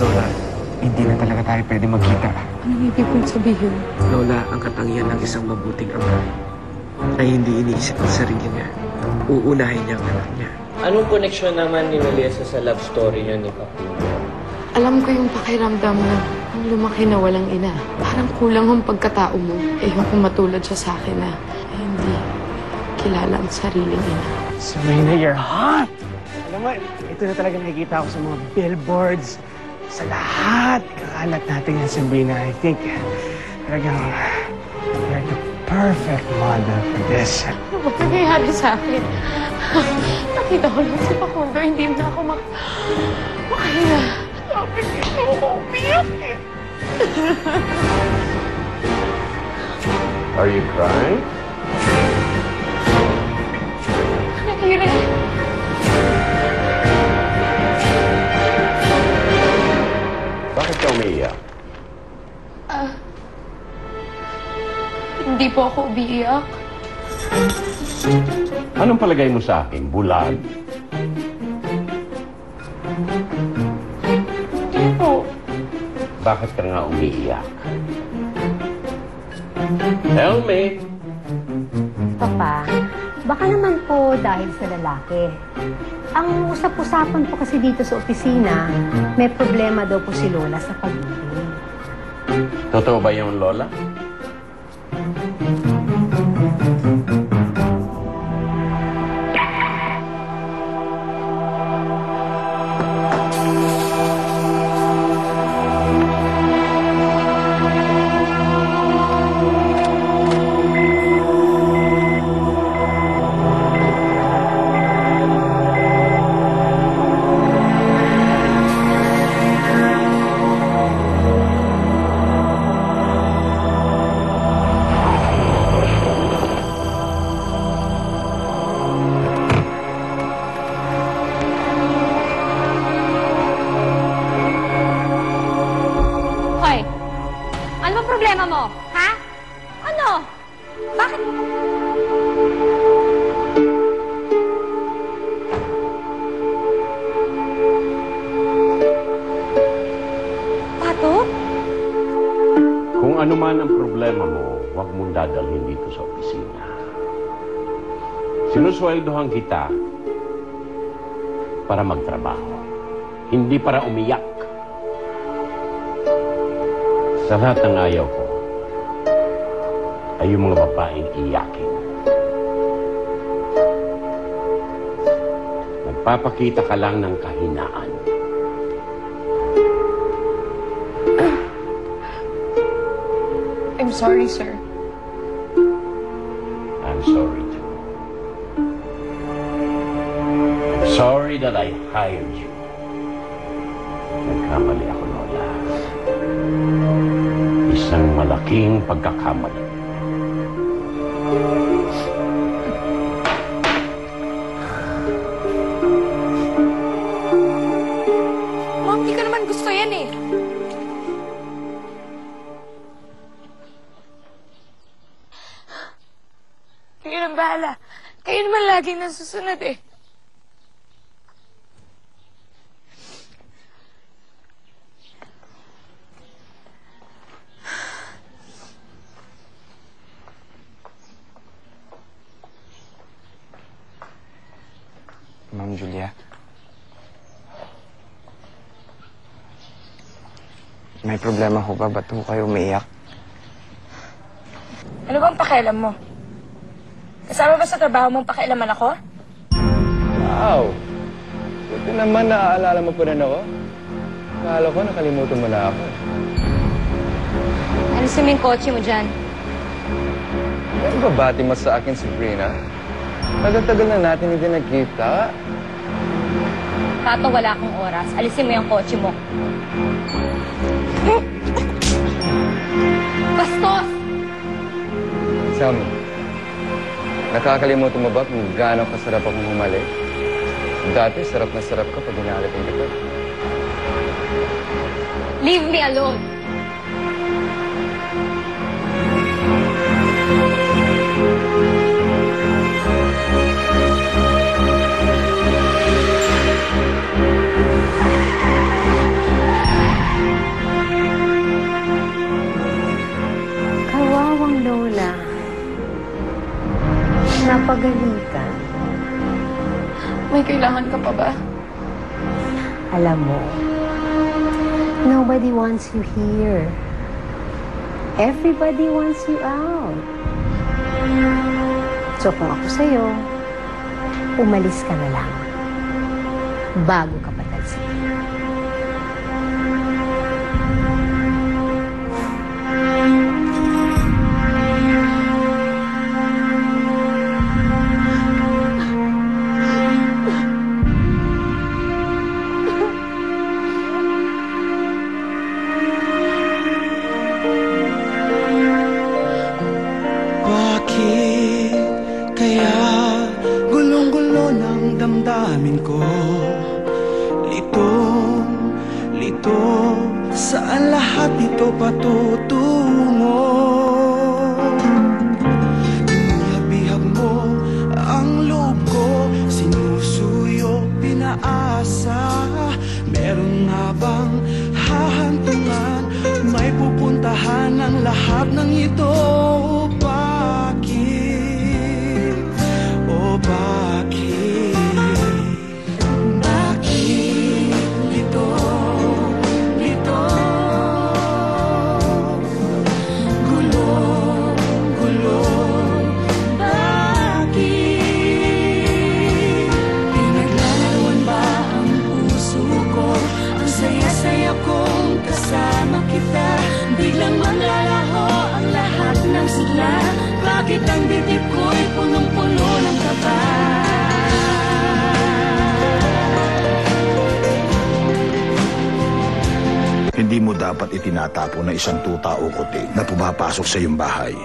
Lola, hindi na talaga tayo pwede magkita. Anong ibig mong sabihin? Lola, ang katangian ng isang mabuting ama ay hindi iniisip ang sarili niya. Uunahin niya ang anak niya. Anong koneksyon naman ni Melissa sa love story niya ni Papino? Alam ko yung pakiramdam mo nung lumaki na walang ina. Parang kulang ang pagkatao mo. Ayoko matulad siya sa akin na hindi kilala ang sariling ina. Sabrina, you're hot! Alam mo, ito na talaga nakikita ko sa mga billboards. Sa lahat, kakalat natin yan, Sabrina. I think, talagang, you're the perfect model for this. Ano ba nangyayari sa akin? Nakita ko lang si Facundo, hindi na ako makahinga. Sabi ko, umiyak eh. Are you crying? Nangyayari. Bakit ka umiiyak? Hindi po ako umiiyak. Anong palagay mo sa akin? Bulag? Hindi po. Bakit ka nga umiiyak? Tell me. Papa, baka naman po dahil sa lalaki. Ang usap-usapan po kasi dito sa opisina, may problema daw po si Lola sa pag-ibig. Totoo ba yung Lola? Hoy! Ano ba problema mo? Ha? Ano? Bakit? Pato? Kung ano man ang problema mo, huwag mong dadalhin dito sa opisina. Sinusweldohan kita para magtrabaho, hindi para umiyak. Sa lahat ng ayaw ko ay yung mga babaeng iyakin. Nagpapakita ka lang ng kahinaan. I'm sorry, sir. I'm sorry too. I'm sorry that I hired you. Nagkamali ako, Lola. Isang malaking pagkakamali. Mom, di ko naman gusto yan eh. Kayo nang bahala. Kayo naman laging nasusunod eh. Ma'am Julia. May problema ho ba? Ba't ho kayo umiiyak? Ano bang pakialam mo? Kasama ba sa trabaho mong pakialaman ako? Wow! Buti naman naaalala mo pa rin ako. Akala ko nakalimutan mo na ako. Alisin mo yung kotse mo dyan. Ano ba bati mo sa akin, Sabrina? Tagal-tagal na natin hindi nagkita. Pato, wala akong oras. Alisin mo yung kotse mo. Bastos! Tell me, nakakalimutan mo ba kung gaano kasarap akong humalik? Dati, sarap na sarap ka pag hinahalitin kita. Leave me alone! Napagalitan. May kailangan ka pa ba? Alam mo, nobody wants you here. Everybody wants you out. So kung ako sa'yo, umalis ka na lang bago ka patalsikin. Bakit kaya gulong-gulo ng damdamin ko? Lito, saan lahat ito patutungo? Inihab-ihab mo ang loob ko, sinusuyo, pinaasa. Meron nga bang hahantungan? May pupuntahan ang lahat ng ito. Bakit? Oh, bakit? Bakit? Lito. Gulo. Bakit? Pinaglalaruan ba ang puso ko? Ang saya-saya kong kasama kita. Biglang manlalaho ang lahat ng sigla. Bakit ang dibdib ko'y punong-puno ng kaba? Hindi mo dapat itinatapo na isang tuta o kuti na pumapasok sa iyong bahay.